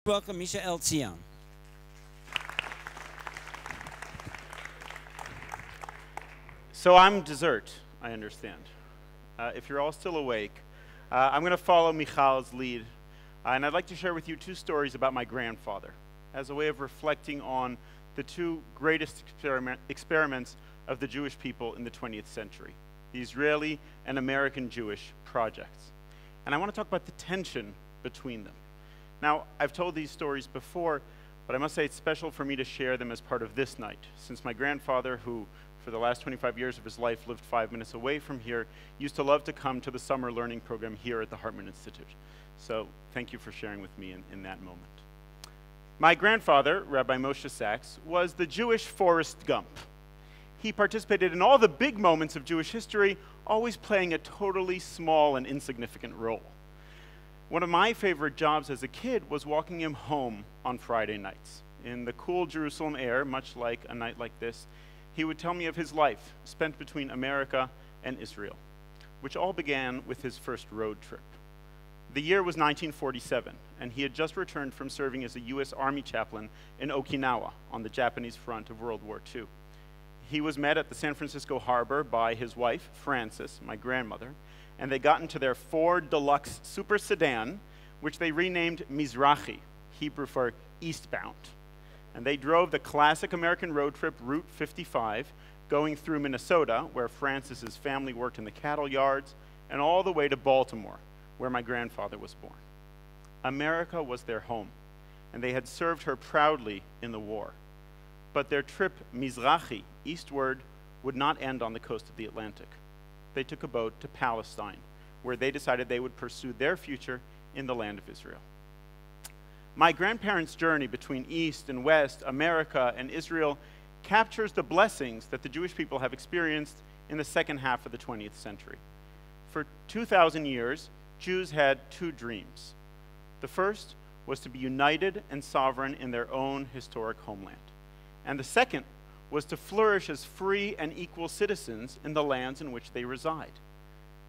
Welcome, Mishael. So I'm dessert, I understand. If you're all still awake, I'm going to follow Michal's lead, and I'd like to share with you two stories about my grandfather as a way of reflecting on the two greatest experiments of the Jewish people in the 20th century, the Israeli and American Jewish projects. And I want to talk about the tension between them. Now, I've told these stories before, but I must say it's special for me to share them as part of this night, since my grandfather, who for the last 25 years of his life lived 5 minutes away from here, used to love to come to the summer learning program here at the Hartman Institute. So thank you for sharing with me in that moment. My grandfather, Rabbi Moshe Sachs, was the Jewish Forrest Gump. He participated in all the big moments of Jewish history, always playing a totally small and insignificant role. One of my favorite jobs as a kid was walking him home on Friday nights. In the cool Jerusalem air, much like a night like this, he would tell me of his life spent between America and Israel, which all began with his first road trip. The year was 1947, and he had just returned from serving as a U.S. Army chaplain in Okinawa on the Japanese front of World War II. He was met at the San Francisco harbor by his wife, Frances, my grandmother, and they got into their Ford Deluxe super sedan, which they renamed Mizrahi, Hebrew for eastbound. And they drove the classic American road trip, Route 55, going through Minnesota, where Frances's family worked in the cattle yards, and all the way to Baltimore, where my grandfather was born. America was their home, and they had served her proudly in the war. But their trip Mizrahi, eastward, would not end on the coast of the Atlantic. They took a boat to Palestine, where they decided they would pursue their future in the land of Israel. My grandparents' journey between East and West, America and Israel, captures the blessings that the Jewish people have experienced in the second half of the 20th century. For 2,000 years, Jews had two dreams. The first was to be united and sovereign in their own historic homeland. And the second was to flourish as free and equal citizens in the lands in which they reside.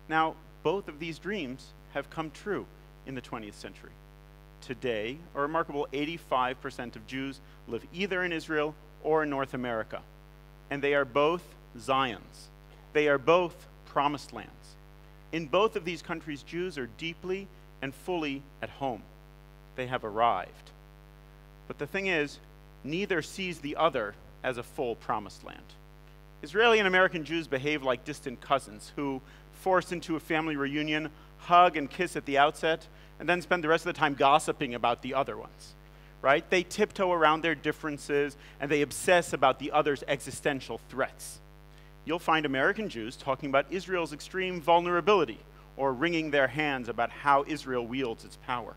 Now, both of these dreams have come true in the 20th century. Today, a remarkable 85% of Jews live either in Israel or in North America, and they are both Zions. They are both promised lands. In both of these countries, Jews are deeply and fully at home. They have arrived. But the thing is, neither sees the other as a full promised land. Israeli and American Jews behave like distant cousins who, forced into a family reunion, hug and kiss at the outset, and then spend the rest of the time gossiping about the other ones, right? They tiptoe around their differences, and they obsess about the other's existential threats. You'll find American Jews talking about Israel's extreme vulnerability, or wringing their hands about how Israel wields its power.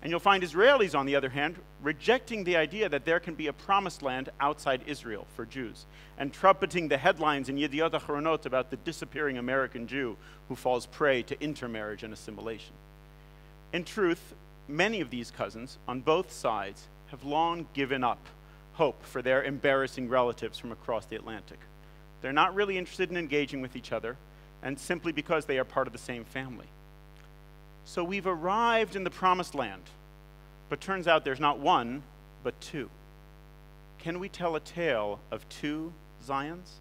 And you'll find Israelis, on the other hand, rejecting the idea that there can be a promised land outside Israel for Jews, and trumpeting the headlines in Yediot Ahronot about the disappearing American Jew who falls prey to intermarriage and assimilation. In truth, many of these cousins, on both sides, have long given up hope for their embarrassing relatives from across the Atlantic. They're not really interested in engaging with each other, and simply because they are part of the same family. So we've arrived in the promised land, but turns out there's not one, but two. Can we tell a tale of two Zions?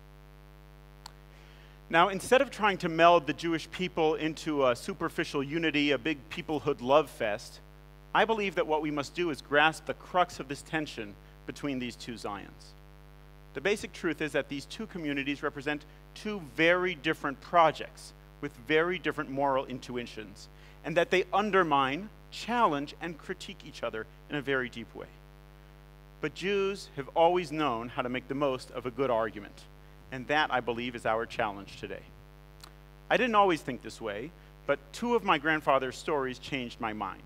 Now, instead of trying to meld the Jewish people into a superficial unity, a big peoplehood love fest, I believe that what we must do is grasp the crux of this tension between these two Zions. The basic truth is that these two communities represent two very different projects with very different moral intuitions, and that they undermine, challenge, and critique each other in a very deep way. But Jews have always known how to make the most of a good argument, and that, I believe, is our challenge today. I didn't always think this way, but two of my grandfather's stories changed my mind.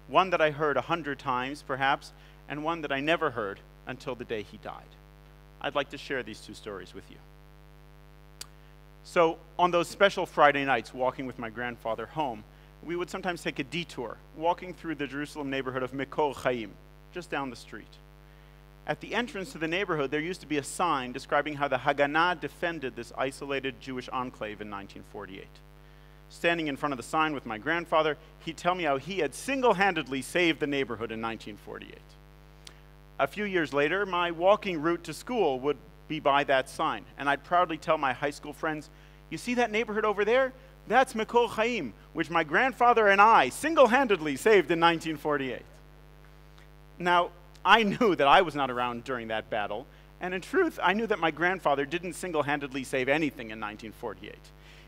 One that I heard 100 times, perhaps, and one that I never heard until the day he died. I'd like to share these two stories with you. So, on those special Friday nights, walking with my grandfather home, we would sometimes take a detour, walking through the Jerusalem neighborhood of Mekor Chaim, just down the street. At the entrance to the neighborhood, there used to be a sign describing how the Haganah defended this isolated Jewish enclave in 1948. Standing in front of the sign with my grandfather, he'd tell me how he had single-handedly saved the neighborhood in 1948. A few years later, my walking route to school would be by that sign, and I'd proudly tell my high school friends, "You see that neighborhood over there? That's Mikol Chaim, which my grandfather and I single-handedly saved in 1948. Now, I knew that I was not around during that battle, and in truth, I knew that my grandfather didn't single-handedly save anything in 1948.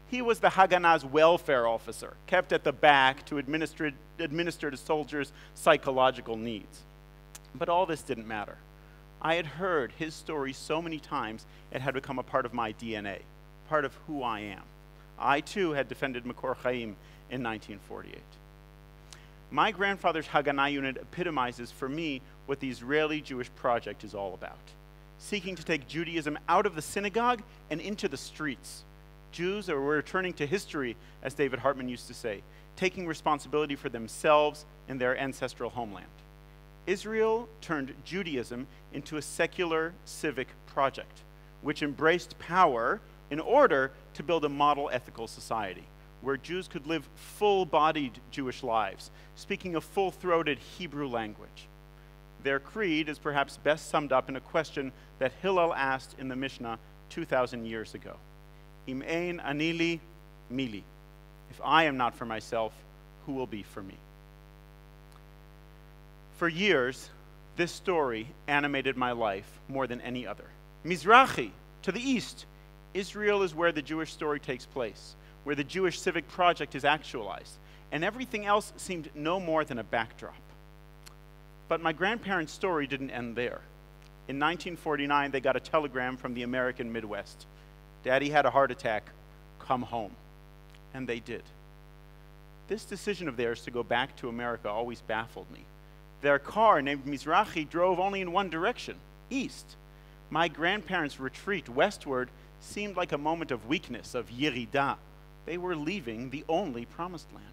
He was the Haganah's welfare officer, kept at the back to administer to soldiers' psychological needs. But all this didn't matter. I had heard his story so many times, it had become a part of my DNA, part of who I am. I, too, had defended Makor Chaim in 1948. My grandfather's Haganah unit epitomizes for me what the Israeli Jewish Project is all about, seeking to take Judaism out of the synagogue and into the streets. Jews were returning to history, as David Hartman used to say, taking responsibility for themselves and their ancestral homeland. Israel turned Judaism into a secular civic project, which embraced power in order to build a model ethical society, where Jews could live full-bodied Jewish lives, speaking a full-throated Hebrew language. Their creed is perhaps best summed up in a question that Hillel asked in the Mishnah 2,000 years ago. Im ein ani li, mi li. If I am not for myself, who will be for me? For years, this story animated my life more than any other. Mizrahi, to the east, Israel is where the Jewish story takes place, where the Jewish civic project is actualized, and everything else seemed no more than a backdrop. But my grandparents' story didn't end there. In 1949, they got a telegram from the American Midwest. Daddy had a heart attack, come home. And they did. This decision of theirs to go back to America always baffled me. Their car, named Mizrahi, drove only in one direction, east. My grandparents' retreat westward seemed like a moment of weakness, of yirida. They were leaving the only promised land.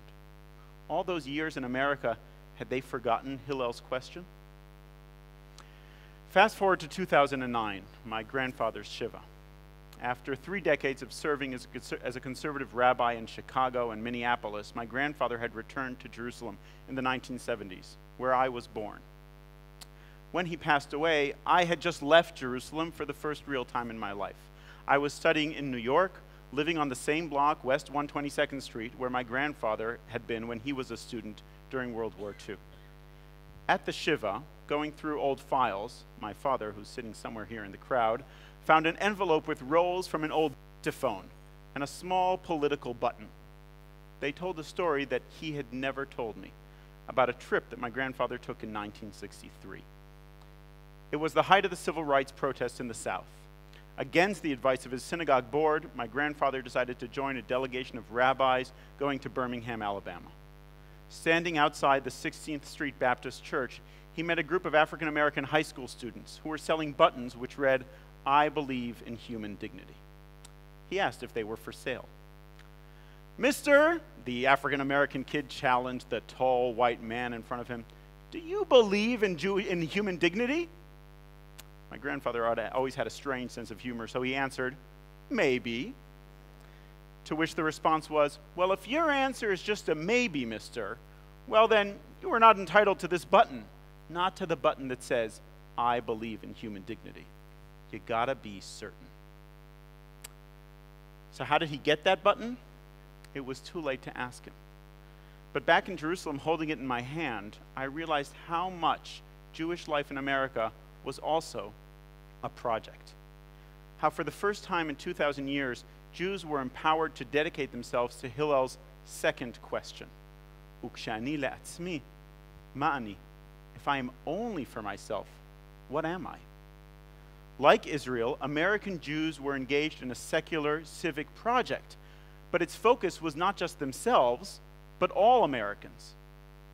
All those years in America, had they forgotten Hillel's question? Fast forward to 2009, my grandfather's Shiva. After 3 decades of serving as a conservative rabbi in Chicago and Minneapolis, my grandfather had returned to Jerusalem in the 1970s, where I was born. When he passed away, I had just left Jerusalem for the first real time in my life. I was studying in New York, living on the same block, West 122nd Street, where my grandfather had been when he was a student during World War II. At the Shiva, going through old files, my father, who's sitting somewhere here in the crowd, found an envelope with rolls from an old dictaphone and a small political button. They told a story that he had never told me about a trip that my grandfather took in 1963. It was the height of the civil rights protests in the South. Against the advice of his synagogue board, my grandfather decided to join a delegation of rabbis going to Birmingham, Alabama. Standing outside the 16th Street Baptist Church, he met a group of African-American high school students who were selling buttons which read, "I believe in human dignity." He asked if they were for sale. "Mister," the African-American kid challenged the tall white man in front of him, "do you believe in human dignity?" My grandfather always had a strange sense of humor, so he answered, "Maybe." To which the response was, "Well, if your answer is just a maybe, mister, well then, you are not entitled to this button, not to the button that says, 'I believe in human dignity.' You gotta be certain." So how did he get that button? It was too late to ask him. But back in Jerusalem, holding it in my hand, I realized how much Jewish life in America was also a project. How for the first time in 2,000 years, Jews were empowered to dedicate themselves to Hillel's second question. Ukshani le'atzmi, ma'ani. If I am only for myself, what am I? Like Israel, American Jews were engaged in a secular civic project, but its focus was not just themselves, but all Americans.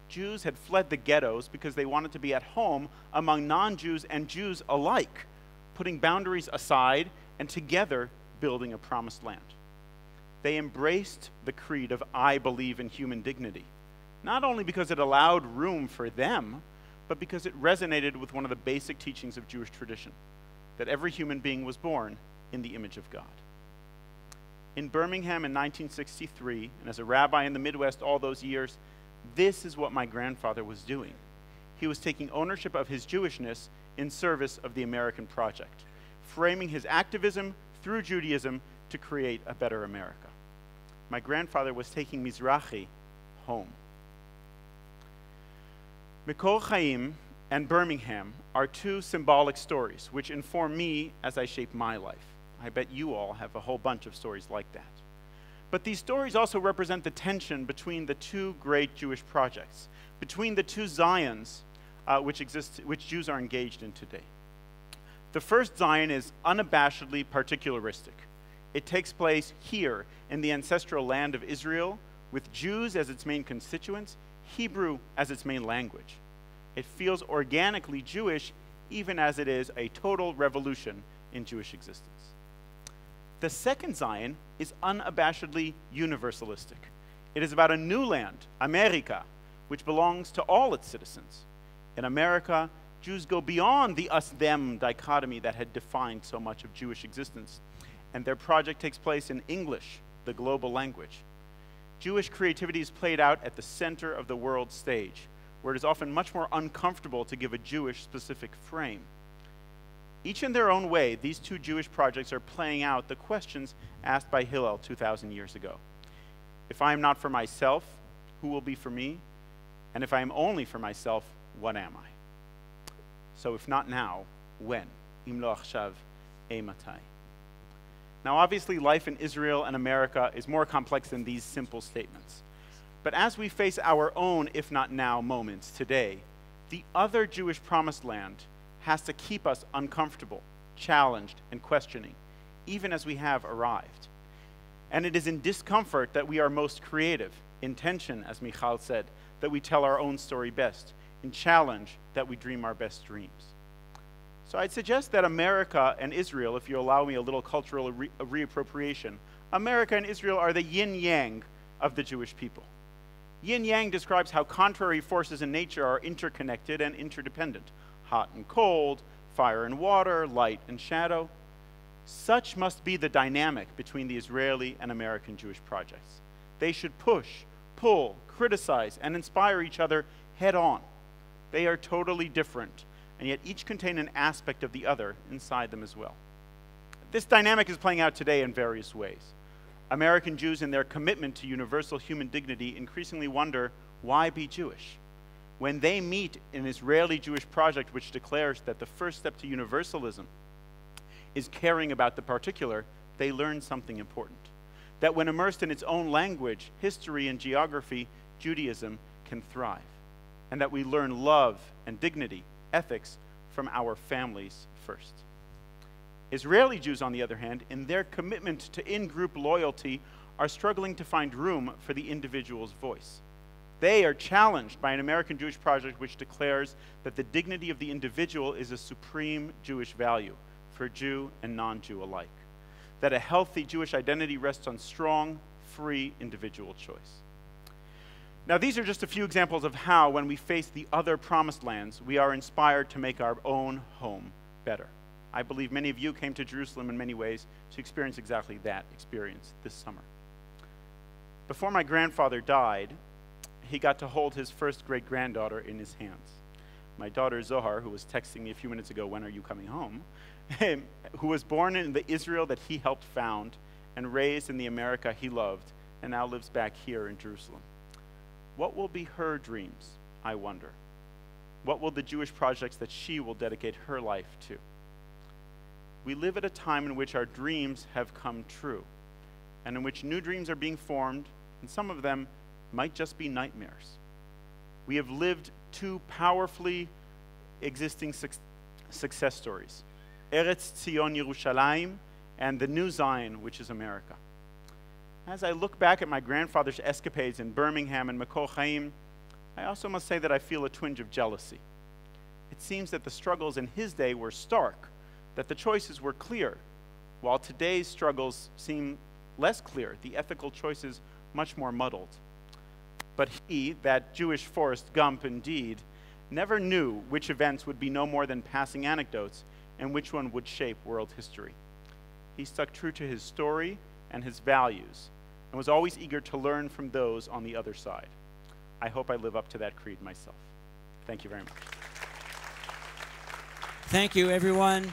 Jews had fled the ghettos because they wanted to be at home among non-Jews and Jews alike, putting boundaries aside and together building a promised land. They embraced the creed of "I believe in human dignity," not only because it allowed room for them, but because it resonated with one of the basic teachings of Jewish tradition, that every human being was born in the image of God. In Birmingham in 1963, and as a rabbi in the Midwest all those years, this is what my grandfather was doing. He was taking ownership of his Jewishness in service of the American project, framing his activism through Judaism to create a better America. My grandfather was taking Mizrahi home. Mikol Chaim and Birmingham are two symbolic stories which inform me as I shape my life. I bet you all have a whole bunch of stories like that. But these stories also represent the tension between the two great Jewish projects, between the two Zions which Jews are engaged in today. The first Zion is unabashedly particularistic. It takes place here in the ancestral land of Israel, with Jews as its main constituents, Hebrew as its main language. It feels organically Jewish, even as it is a total revolution in Jewish existence. The second Zion is unabashedly universalistic. It is about a new land, America, which belongs to all its citizens. In America, Jews go beyond the us-them dichotomy that had defined so much of Jewish existence, and their project takes place in English, the global language. Jewish creativity is played out at the center of the world stage, where it is often much more uncomfortable to give a Jewish-specific frame. Each in their own way, these two Jewish projects are playing out the questions asked by Hillel 2,000 years ago. If I am not for myself, who will be for me? And if I am only for myself, what am I? So if not now, when? Im lo achshav, matai. Now obviously life in Israel and America is more complex than these simple statements. But as we face our own if not now moments today, the other Jewish promised land has to keep us uncomfortable, challenged, and questioning, even as we have arrived. And it is in discomfort that we are most creative, in tension, as Mishael said, that we tell our own story best, in challenge that we dream our best dreams. So I'd suggest that America and Israel, if you allow me a little cultural reappropriation, America and Israel are the yin-yang of the Jewish people. Yin-yang describes how contrary forces in nature are interconnected and interdependent, hot and cold, fire and water, light and shadow. Such must be the dynamic between the Israeli and American Jewish projects. They should push, pull, criticize, and inspire each other head on. They are totally different, and yet each contain an aspect of the other inside them as well. This dynamic is playing out today in various ways. American Jews, in their commitment to universal human dignity, increasingly wonder, why be Jewish? When they meet an Israeli Jewish project which declares that the first step to universalism is caring about the particular, they learn something important. That when immersed in its own language, history, and geography, Judaism can thrive. And that we learn love and dignity, ethics, from our families first. Israeli Jews, on the other hand, in their commitment to in-group loyalty, are struggling to find room for the individual's voice. They are challenged by an American Jewish project which declares that the dignity of the individual is a supreme Jewish value for Jew and non-Jew alike. That a healthy Jewish identity rests on strong, free individual choice. Now, these are just a few examples of how, when we face the other promised lands, we are inspired to make our own home better. I believe many of you came to Jerusalem in many ways to experience exactly that experience this summer. Before my grandfather died, he got to hold his first great-granddaughter in his hands. My daughter Zohar, who was texting me a few minutes ago, when are you coming home, who was born in the Israel that he helped found and raised in the America he loved, and now lives back here in Jerusalem. What will be her dreams, I wonder? What will the Jewish projects that she will dedicate her life to? We live at a time in which our dreams have come true, and in which new dreams are being formed, and some of them might just be nightmares. We have lived two powerfully existing success stories, Eretz Tzion Yerushalayim and the New Zion, which is America. As I look back at my grandfather's escapades in Birmingham and Mikol Chaim, I also must say that I feel a twinge of jealousy. It seems that the struggles in his day were stark, that the choices were clear, while today's struggles seem less clear, the ethical choices much more muddled. But he, that Jewish Forrest Gump indeed, never knew which events would be no more than passing anecdotes and which one would shape world history. He stuck true to his story and his values, and was always eager to learn from those on the other side. I hope I live up to that creed myself. Thank you very much. Thank you, everyone.